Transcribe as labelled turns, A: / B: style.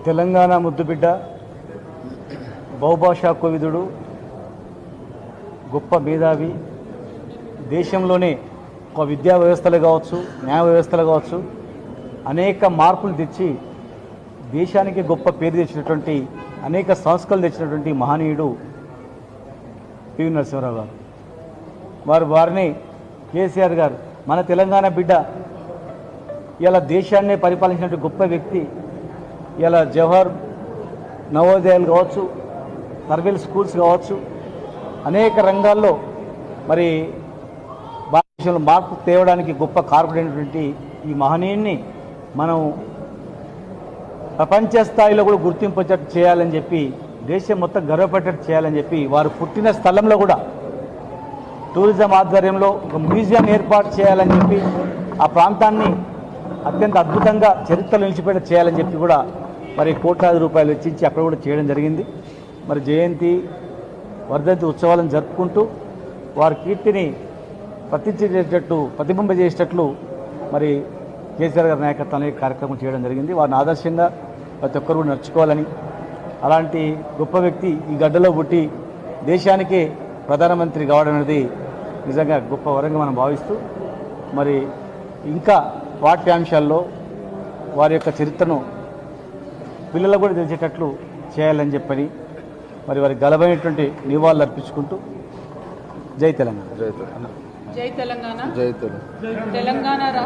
A: తెలంగాణ ముద్దుబిడ్డ, బహుభాషా కోవిదుడు, గొప్ప మేధావి, దేశంలోనే ఒక విద్యా వ్యవస్థలు కావచ్చు, న్యాయ వ్యవస్థలు కావచ్చు, అనేక మార్పులు తెచ్చి దేశానికి గొప్ప పేరు తెచ్చినటువంటి, అనేక సంస్కరణలు తెచ్చినటువంటి మహనీయుడు పివి నరసింహారావు గారు. వారిని కేసీఆర్ గారు మన తెలంగాణ బిడ్డ, ఇలా దేశాన్నే పరిపాలించినటువంటి గొప్ప వ్యక్తి, ఇలా జవహర్ నవోదయాలు కావచ్చు, సర్వేల్ స్కూల్స్ కావచ్చు, అనేక రంగాల్లో మరి భారతదేశంలో మార్పు తేవడానికి గొప్ప కారకుడైనటువంటి ఈ మహనీయుడిని మనం ప్రపంచ స్థాయిలో కూడా గుర్తింపు వచ్చేట్టు చేయాలని చెప్పి, దేశం మొత్తం గర్వపడేటట్టు చేయాలని చెప్పి, వారు పుట్టిన స్థలంలో కూడా టూరిజం ఆధ్వర్యంలో ఒక మ్యూజియం ఏర్పాటు చేయాలని చెప్పి, ఆ ప్రాంతాన్ని అత్యంత అద్భుతంగా చరిత్రలో నిలిచిపెట్ట చేయాలని చెప్పి కూడా మరి కోట్లాది రూపాయలు వెచ్చించి అక్కడ కూడా చేయడం జరిగింది. మరి జయంతి, వర్ధంతి ఉత్సవాలను జరుపుకుంటూ వారి కీర్తిని ప్రతిబింబజేసేటట్లు మరి కేసీఆర్ గారి నాయకత్వంలో కార్యక్రమం చేయడం జరిగింది. వారిని ఆదర్శంగా ప్రతి ఒక్కరు కూడా నడుచుకోవాలని, అలాంటి గొప్ప వ్యక్తి ఈ గడ్డలో పుట్టి దేశానికే ప్రధానమంత్రి కావడం అనేది నిజంగా గొప్ప వరంగా మనం భావిస్తూ, మరి ఇంకా పాఠ్యాంశాల్లో వారి యొక్క చరిత్రను పిల్లలకు కూడా తెలిసేటట్లు చేయాలని చెప్పని మరి వారికి గలమైనటువంటి నివాళులు అర్పించుకుంటూ జై తెలంగాణ.
B: జై తెలంగాణ. జై తెలంగాణ. తెలంగాణ రాష్ట్ర